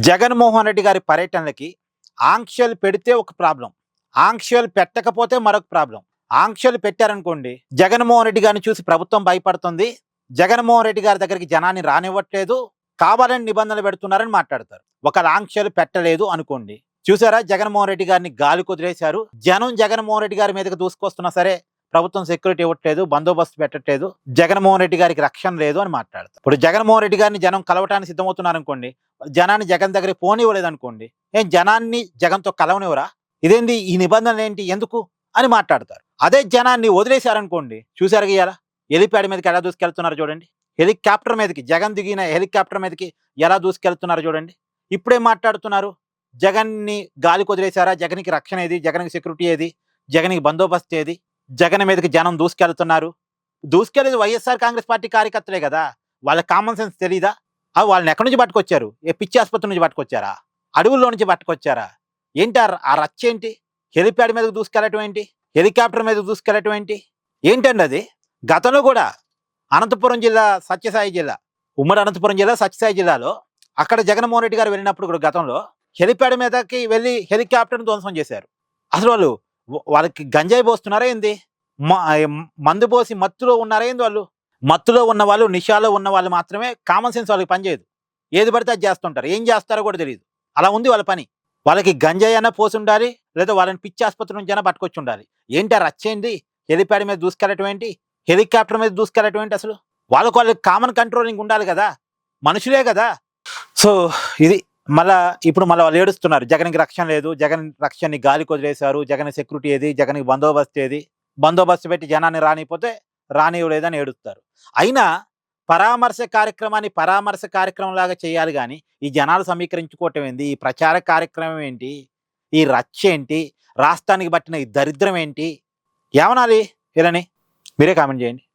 జగన్మోహన్ రెడ్డి గారి పర్యటనలకి ఆంక్షలు పెడితే ఒక ప్రాబ్లం, ఆంక్షలు పెట్టకపోతే మరొక ప్రాబ్లం. ఆంక్షలు పెట్టారనుకోండి, జగన్మోహన్ రెడ్డి గారిని చూసి ప్రభుత్వం భయపడుతుంది, జగన్మోహన్ రెడ్డి గారి దగ్గరికి జనాన్ని రానివ్వట్లేదు, కావాలని నిబంధనలు పెడుతున్నారని మాట్లాడతారు. ఒకవేళ ఆంక్షలు పెట్టలేదు అనుకోండి, చూసారా జగన్మోహన్ రెడ్డి గారిని గాలి కుదిరేశారు. జనం జగన్మోహన్ రెడ్డి గారి మీదకి దూసుకొస్తున్నా సరే ప్రభుత్వం సెక్యూరిటీ ఇవ్వట్లేదు, బందోబస్తు పెట్టట్లేదు, జగన్మోహన్ రెడ్డి గారికి రక్షణ లేదు అని మాట్లాడతారు. ఇప్పుడు జగన్మోహన్ రెడ్డి గారిని జనం కలవటానికి సిద్ధమవుతున్నారు అనుకోండి, జనాన్ని జగన్ దగ్గరికి పోనివ్వలేదు అనుకోండి, ఏం జనాన్ని జగన్తో కలవనివ్వరా? ఇదేంది, ఈ నిబంధనలు ఏంటి, ఎందుకు అని మాట్లాడతారు. అదే జనాన్ని వదిలేశారనుకోండి, చూసారు ఇవాళ హెలిప్యాడ్ మీదకి ఎలా దూసుకెళ్తున్నారు చూడండి, హెలికాప్టర్ మీదకి, జగన్ దిగిన హెలికాప్టర్ మీదకి ఎలా దూసుకెళ్తున్నారు చూడండి. ఇప్పుడే మాట్లాడుతున్నారు, జగన్ని గాలి కుదిరేశారా, జగన్కి రక్షణ ఏది, జగన్కి సెక్యూరిటీ ఏది, జగన్కి బందోబస్తు ఏది, జగన్ మీదకి జనం దూసుకెళ్తున్నారు. దూసుకెళ్ళేది వైఎస్ఆర్ కాంగ్రెస్ పార్టీ కార్యకర్తలే కదా, వాళ్ళ కామన్ సెన్స్ తెలీదా? వాళ్ళని ఎక్కడి నుంచి పట్టుకొచ్చారు? ఏ పిచ్చి ఆసుపత్రి నుంచి పట్టుకొచ్చారా, అడవుల్లో నుంచి పట్టుకొచ్చారా? ఏంటి ఆ రచ్చ ఏంటి? హెలిప్యాడ్ మీదకి దూసుకెళ్ళటం ఏంటి, హెలికాప్టర్ మీదకి దూసుకెళ్ళటం ఏంటి, ఏంటండి అది? గతంలో కూడా అనంతపురం జిల్లా, సత్యసాయి జిల్లా, ఉమ్మడి అనంతపురం జిల్లా సత్యసాయి జిల్లాలో అక్కడ జగన్మోహన్ రెడ్డి గారు వెళ్ళినప్పుడు కూడా గతంలో హెలిప్యాడ్ మీదకి వెళ్ళి హెలికాప్టర్ని ధ్వంసం చేశారు. అసలు వాళ్ళకి గంజాయి పోస్తున్నారా ఏంది, మందు పోసి మత్తులో ఉన్నారా ఏంది? వాళ్ళు మత్తులో ఉన్న వాళ్ళు, నిషాలో ఉన్న వాళ్ళు మాత్రమే కామన్ సెన్స్ వాళ్ళకి పనిచేయదు, ఏది పడితే అది చేస్తుంటారు, ఏం చేస్తారో కూడా తెలియదు. అలా ఉంది వాళ్ళ పని. వాళ్ళకి గంజాయి అయినా పోసి ఉండాలి, లేదా వాళ్ళని పిచ్చి ఆసుపత్రి నుంచి అయినా పట్టుకొచ్చి ఉండాలి. ఏంటి ఆ రచ్చేంది? హెలిప్యాడ్ మీద దూసుకెళ్ళటం ఏంటి, హెలికాప్టర్ మీద దూసుకెళ్ళటం ఏంటి? అసలు వాళ్ళకి కామన్ కంట్రోలింగ్ ఉండాలి కదా, మనుషులే కదా. సో ఇది ఇప్పుడు వాళ్ళు ఏడుస్తున్నారు, జగన్కి రక్షణ లేదు, జగన్ రక్షణని గాలి కొదిలేశారు, జగన్ సెక్యూరిటీ ఏది, జగన్కి బందోబస్తు ఏది, బందోబస్తు పెట్టి జనాన్ని రానిపోతే రానివ్వలేదని ఏడుస్తారు. అయినా పరామర్శ కార్యక్రమాన్ని పరామర్శ కార్యక్రమం లాగా చేయాలి కానీ ఈ జనాలు సమీకరించుకోవటం ఏంటి, ఈ ప్రచార కార్యక్రమం ఏంటి, ఈ రచ్చ ఏంటి, రాష్ట్రానికి పట్టిన ఈ దరిద్రం ఏంటి, ఏమనాలి వీళ్ళని? మీరే కామెంట్ చేయండి.